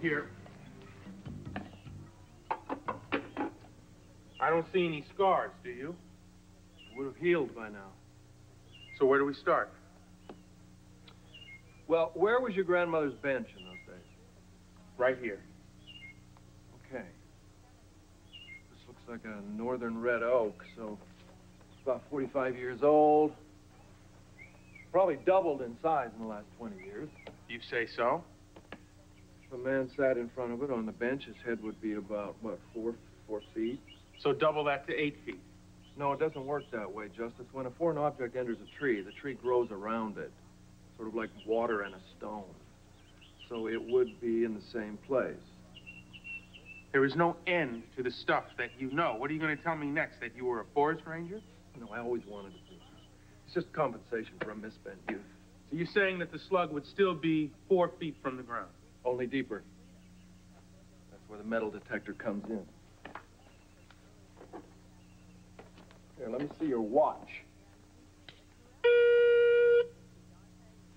here. I don't see any scars, do you? It would have healed by now. So where do we start? Well, where was your grandmother's bench in those days? Right here. Okay. This looks like a northern red oak, so it's about 45 years old. Probably doubled in size in the last 20 years. You say so? If a man sat in front of it on the bench, his head would be about, what, 4 feet? So double that to 8 feet. No, it doesn't work that way, Justice. When a foreign object enters a tree, the tree grows around it, sort of like water and a stone. So it would be in the same place. There is no end to the stuff that you know. What are you going to tell me next, that you were a forest ranger? No, I always wanted to be. It's just compensation for a misspent youth. So you're saying that the slug would still be 4 feet from the ground? Only deeper. That's where the metal detector comes in. Here, let me see your watch.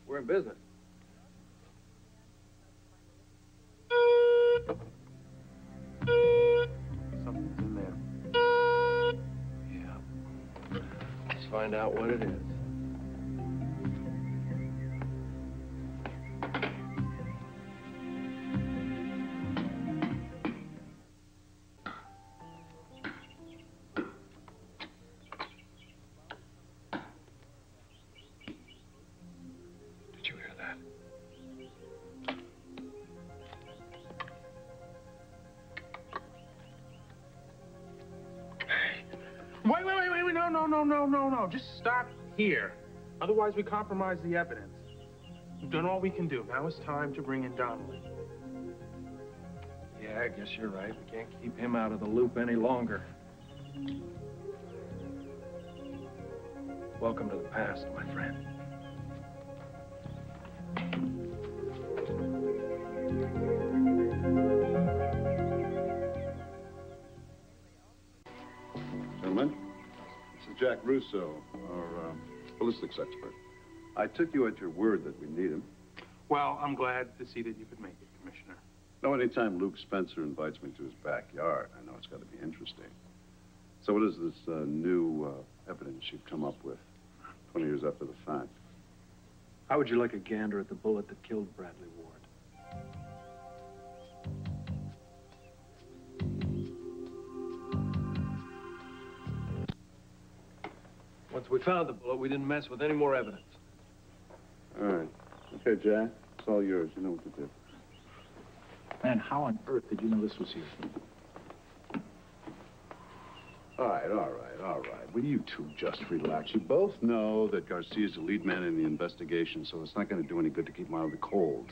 We're in business. Something's in there. Yeah. Let's find out what it is. No. Just stop here. Otherwise, we compromise the evidence. We've done all we can do. Now it's time to bring in Donnelly. Yeah, I guess you're right. We can't keep him out of the loop any longer. Welcome to the past, my friend. Gentlemen, this is Jack Russo, our ballistics expert. I took you at your word that we need him. Well, I'm glad to see that you could make it, Commissioner. No, anytime Luke Spencer invites me to his backyard, I know it's got to be interesting. So what is this new evidence you've come up with 20 years after the fact? How would you like a gander at the bullet that killed Bradley Ward? Once we found the bullet, we didn't mess with any more evidence. All right. Okay, Jack. It's all yours. You know what to do. Man, how on earth did you know this was here? All right. Will you two just relax? You both know that Garcia's the lead man in the investigation, so it's not going to do any good to keep him out of the cold.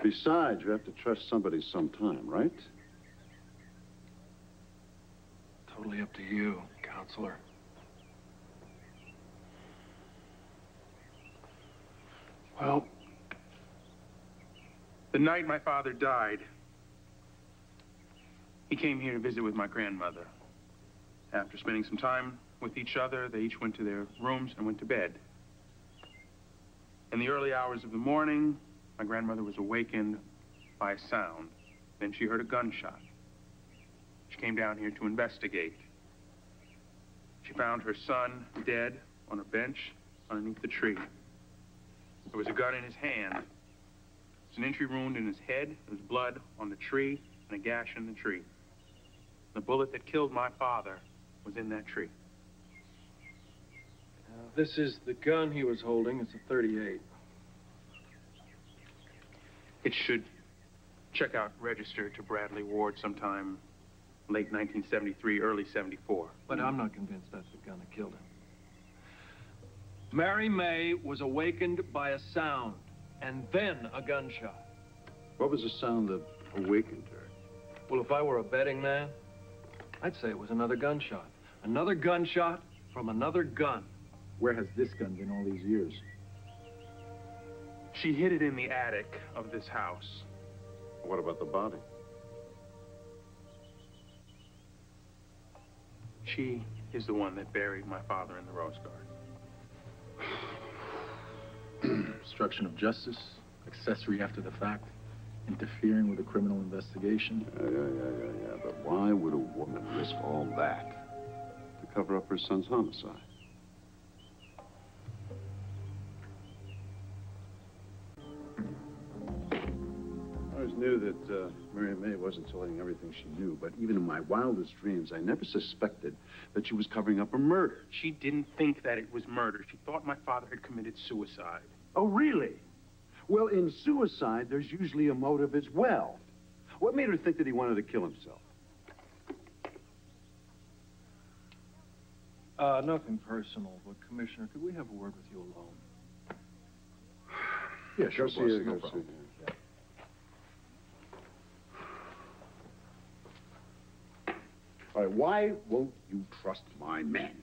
Besides, you have to trust somebody sometime, right? Totally up to you, counselor. Well, the night my father died, he came here to visit with my grandmother. After spending some time with each other, they each went to their rooms and went to bed. In the early hours of the morning, my grandmother was awakened by a sound. Then she heard a gunshot. She came down here to investigate. She found her son dead on a bench underneath the tree. There was a gun in his hand. There's an entry wound in his head. There was blood on the tree and a gash in the tree. The bullet that killed my father was in that tree. This is the gun he was holding. It's a .38. It should check out registered to Bradley Ward sometime late 1973, early 74. But I'm not convinced that's the gun that killed him. Mary May was awakened by a sound, and then a gunshot. What was the sound that awakened her? Well, if I were a betting man, I'd say it was another gunshot. Another gunshot from another gun. Where has this gun been all these years? She hid it in the attic of this house. What about the body? She is the one that buried my father in the rose garden. Obstruction of justice, accessory after the fact. Interfering with a criminal investigation? Yeah. But why would a woman risk all that to cover up her son's homicide? I always knew that Mary May wasn't telling everything she knew, but even in my wildest dreams, I never suspected that she was covering up a murder. She didn't think that it was murder. She thought my father had committed suicide. Oh, really? Well, in suicide, there's usually a motive as well. What made her think that he wanted to kill himself? Nothing personal, but Commissioner, could we have a word with you alone? Yeah, sure. See you. No problem. All right, why won't you trust my men?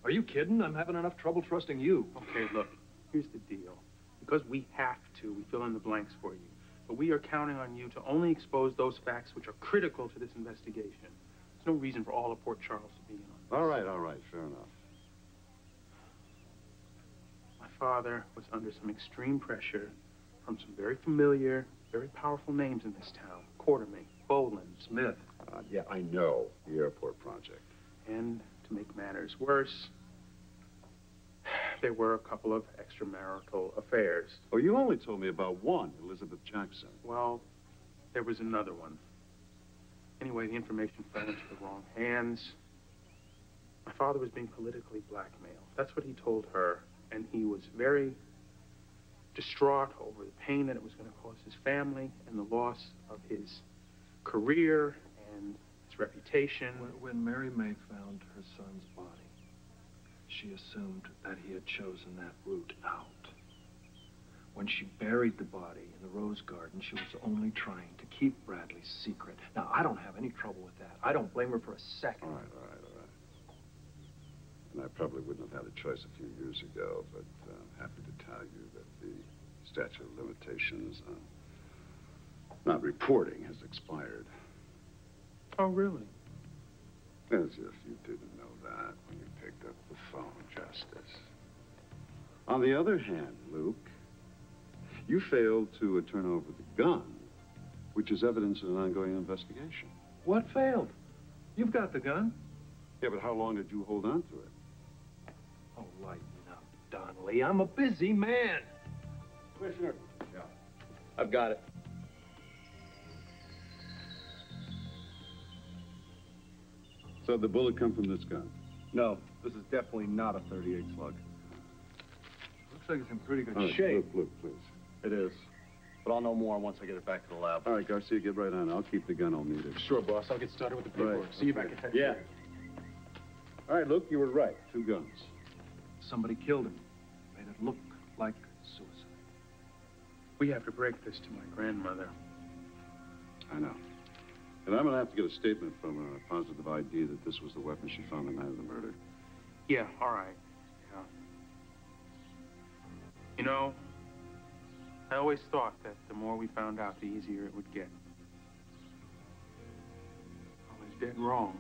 Are you kidding? I'm having enough trouble trusting you. Okay, look, here's the deal. Because we have to, we fill in the blanks for you. But we are counting on you to only expose those facts which are critical to this investigation. There's no reason for all of Port Charles to be in on this. All right, fair enough. My father was under some extreme pressure from some very familiar, very powerful names in this town. Quartermain, Boland, Smith. Yeah, I know. The airport project. And to make matters worse, there were a couple of extramarital affairs. Oh, you only told me about one, Elizabeth Jackson. Well, there was another one. Anyway, the information fell into the wrong hands. My father was being politically blackmailed. That's what he told her. And he was very distraught over the pain that it was going to cause his family and the loss of his career and his reputation. When Mary May found her son's body, she assumed that he had chosen that route out. When she buried the body in the rose garden, she was only trying to keep Bradley's secret. Now, I don't have any trouble with that. I don't blame her for a second. All right. And I probably wouldn't have had a choice a few years ago, but I'm happy to tell you that the statute of limitations on not reporting has expired. Oh, really? As if you didn't know that when you picked up the phone, Justice. On the other hand, Luke, you failed to turn over the gun, which is evidence in an ongoing investigation. What failed? You've got the gun. Yeah, but how long did you hold on to it? Oh, lighten up, Donnelly. I'm a busy man. Commissioner. Yeah. I've got it. So the bullet come from this gun? No, this is definitely not a .38 slug. Looks like it's in pretty good All right, shape. Luke, please. It is. But I'll know more once I get it back to the lab. All right, Garcia, get right on. I'll keep the gun. I'll need it. Sure, boss. I'll get started with the paperwork. Right. See you back at headquarters. Yeah. All right, Luke, you were right. 2 guns. Somebody killed him. Made it look like suicide. We have to break this to my grandmother. I know. And I'm going to have to get a statement from her, a positive ID that this was the weapon she found the night of the murder. Yeah, all right. Yeah. You know, I always thought that the more we found out, the easier it would get. I was dead wrong.